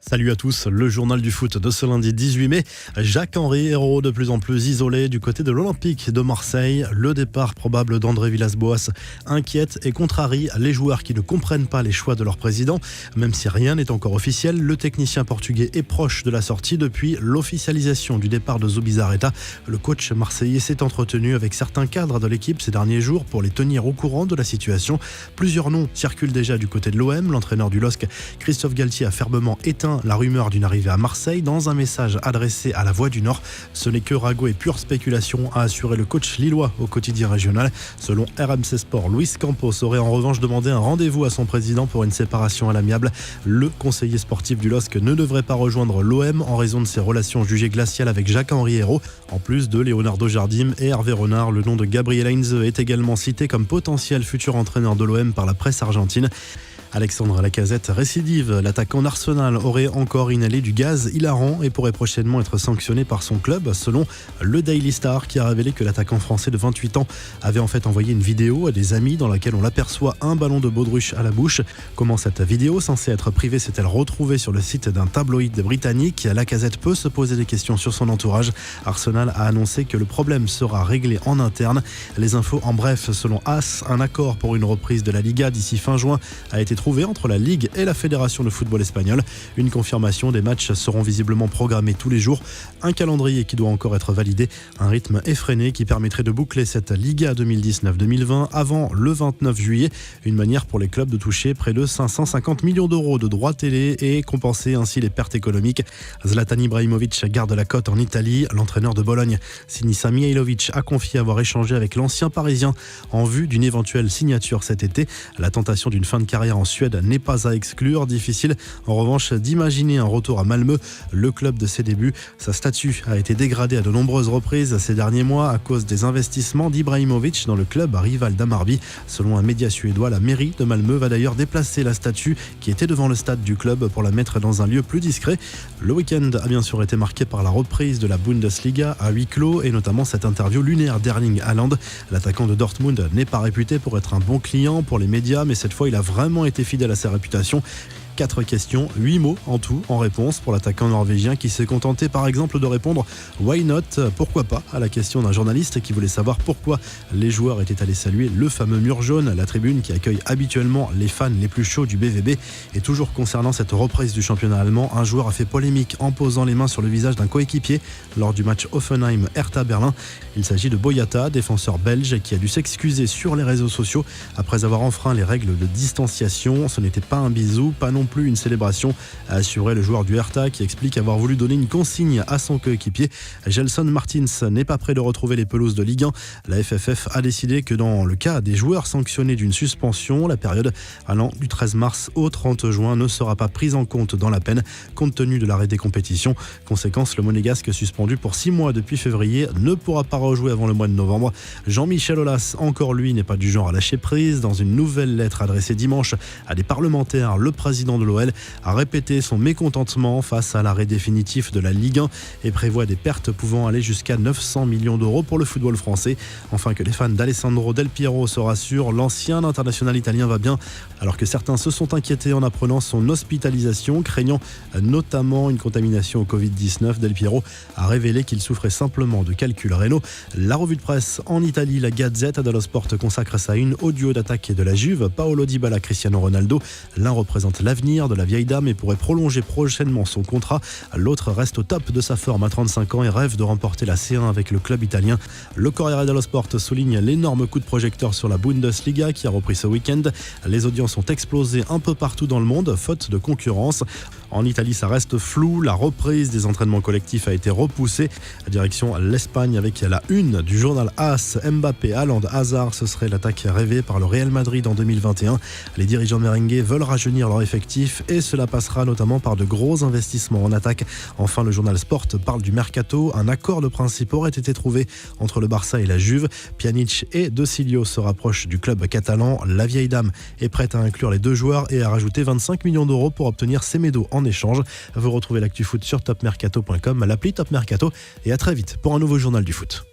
Salut à tous, le journal du foot de ce lundi 18 mai. Jacques-Henri Hérault de plus en plus isolé du côté de l'Olympique de Marseille. Le départ probable d'André Villas-Boas inquiète et contrarie les joueurs qui ne comprennent pas les choix de leur président. Même si rien n'est encore officiel, le technicien portugais est proche de la sortie depuis l'officialisation du départ de Zubizarreta. Le coach marseillais s'est entretenu avec certains cadres de l'équipe ces derniers jours pour les tenir au courant de la situation. Plusieurs noms circulent déjà du côté de l'OM. L'entraîneur du LOSC, Christophe Galtier, a fermement éteint la rumeur d'une arrivée à Marseille dans un message adressé à la Voix du Nord. Ce n'est que ragot et pure spéculation, a assuré le coach lillois au quotidien régional. Selon RMC Sport, Luis Campos aurait en revanche demandé un rendez-vous à son président pour une séparation à l'amiable. Le conseiller sportif du LOSC ne devrait pas rejoindre l'OM en raison de ses relations jugées glaciales avec Jacques-Henri Hérault. En plus de Leonardo Jardim et Hervé Renard, le nom de Gabriel Heinze est également cité comme potentiel futur entraîneur de l'OM par la presse argentine. Alexandre Lacazette récidive. L'attaquant d'Arsenal aurait encore inhalé du gaz hilarant et pourrait prochainement être sanctionné par son club, selon le Daily Star, qui a révélé que l'attaquant français de 28 ans avait en fait envoyé une vidéo à des amis dans laquelle on l'aperçoit un ballon de baudruche à la bouche. Comment cette vidéo, censée être privée, s'est-elle retrouvée sur le site d'un tabloïd britannique? Lacazette peut se poser des questions sur son entourage. Arsenal a annoncé que le problème sera réglé en interne. Les infos en bref, selon AS, un accord pour une reprise de la Liga d'ici fin juin a été trouvé entre la Ligue et la Fédération de football espagnol. Une confirmation, des matchs seront visiblement programmés tous les jours. Un calendrier qui doit encore être validé. Un rythme effréné qui permettrait de boucler cette Liga 2019-2020 avant le 29 juillet. Une manière pour les clubs de toucher près de 550 millions d'euros de droits télé et compenser ainsi les pertes économiques. Zlatan Ibrahimovic garde la cote en Italie. L'entraîneur de Bologne, Sinisa Mihajlovic, a confié avoir échangé avec l'ancien Parisien en vue d'une éventuelle signature cet été. La tentation d'une fin de carrière en Suède n'est pas à exclure. Difficile en revanche d'imaginer un retour à Malmö, le club de ses débuts. Sa statue a été dégradée à de nombreuses reprises ces derniers mois à cause des investissements d'Ibrahimovic dans le club rival d'Hammarby. Selon un média suédois, la mairie de Malmö va d'ailleurs déplacer la statue qui était devant le stade du club pour la mettre dans un lieu plus discret. Le week-end a bien sûr été marqué par la reprise de la Bundesliga à huis clos et notamment cette interview lunaire d'Erling Haaland. L'attaquant de Dortmund n'est pas réputé pour être un bon client pour les médias, mais cette fois il a vraiment été fidèle à sa réputation. 4 questions, 8 mots en tout en réponse pour l'attaquant norvégien qui s'est contenté par exemple de répondre « Why not ?» Pourquoi pas à la question d'un journaliste qui voulait savoir pourquoi les joueurs étaient allés saluer le fameux mur jaune, la tribune qui accueille habituellement les fans les plus chauds du BVB. Et toujours concernant cette reprise du championnat allemand, un joueur a fait polémique en posant les mains sur le visage d'un coéquipier lors du match Hoffenheim-Hertha Berlin. Il s'agit de Boyata, défenseur belge, qui a dû s'excuser sur les réseaux sociaux après avoir enfreint les règles de distanciation. Ce n'était pas un bisou, pas non plus une célébration, a assuré le joueur du Hertha qui explique avoir voulu donner une consigne à son coéquipier. Gelson Martins n'est pas prêt de retrouver les pelouses de Ligue 1. La FFF a décidé que dans le cas des joueurs sanctionnés d'une suspension, la période allant du 13 mars au 30 juin ne sera pas prise en compte dans la peine compte tenu de l'arrêt des compétitions. Conséquence, le Monégasque suspendu pour 6 mois depuis février ne pourra pas rejouer avant le mois de novembre. Jean-Michel Aulas, encore lui, n'est pas du genre à lâcher prise. Dans une nouvelle lettre adressée dimanche à des parlementaires, le président de l'OL a répété son mécontentement face à l'arrêt définitif de la Ligue 1 et prévoit des pertes pouvant aller jusqu'à 900 millions d'euros pour le football français. Enfin, que les fans d'Alessandro Del Piero se rassurent, l'ancien international italien va bien, alors que certains se sont inquiétés en apprenant son hospitalisation, craignant notamment une contamination au Covid-19. Del Piero a révélé qu'il souffrait simplement de calculs rénaux. La revue de presse en Italie, la Gazzetta dello Sport consacre sa une au duo d'attaque de la Juve, Paolo Dybala, Cristiano Ronaldo. L'un représente l'avenir de la vieille dame et pourrait prolonger prochainement son contrat. L'autre reste au top de sa forme à 35 ans et rêve de remporter la C1 avec le club italien. Le Corriere dello Sport souligne l'énorme coup de projecteur sur la Bundesliga qui a repris ce week-end. Les audiences ont explosé un peu partout dans le monde, faute de concurrence. En Italie, ça reste flou. La reprise des entraînements collectifs a été repoussée. Direction l'Espagne avec la une du journal AS. Mbappé, Haaland, Hazard, ce serait l'attaque rêvée par le Real Madrid en 2021. Les dirigeants merengues veulent rajeunir leur effectif et cela passera notamment par de gros investissements en attaque. Enfin, le journal Sport parle du mercato. Un accord de principe aurait été trouvé entre le Barça et la Juve. Pjanic et De Cilio se rapprochent du club catalan. La vieille dame est prête à inclure les deux joueurs et à rajouter 25 millions d'euros pour obtenir Semedo en échange. Vous retrouvez l'actu foot sur topmercato.com, l'appli Top Mercato, et à très vite pour un nouveau journal du foot.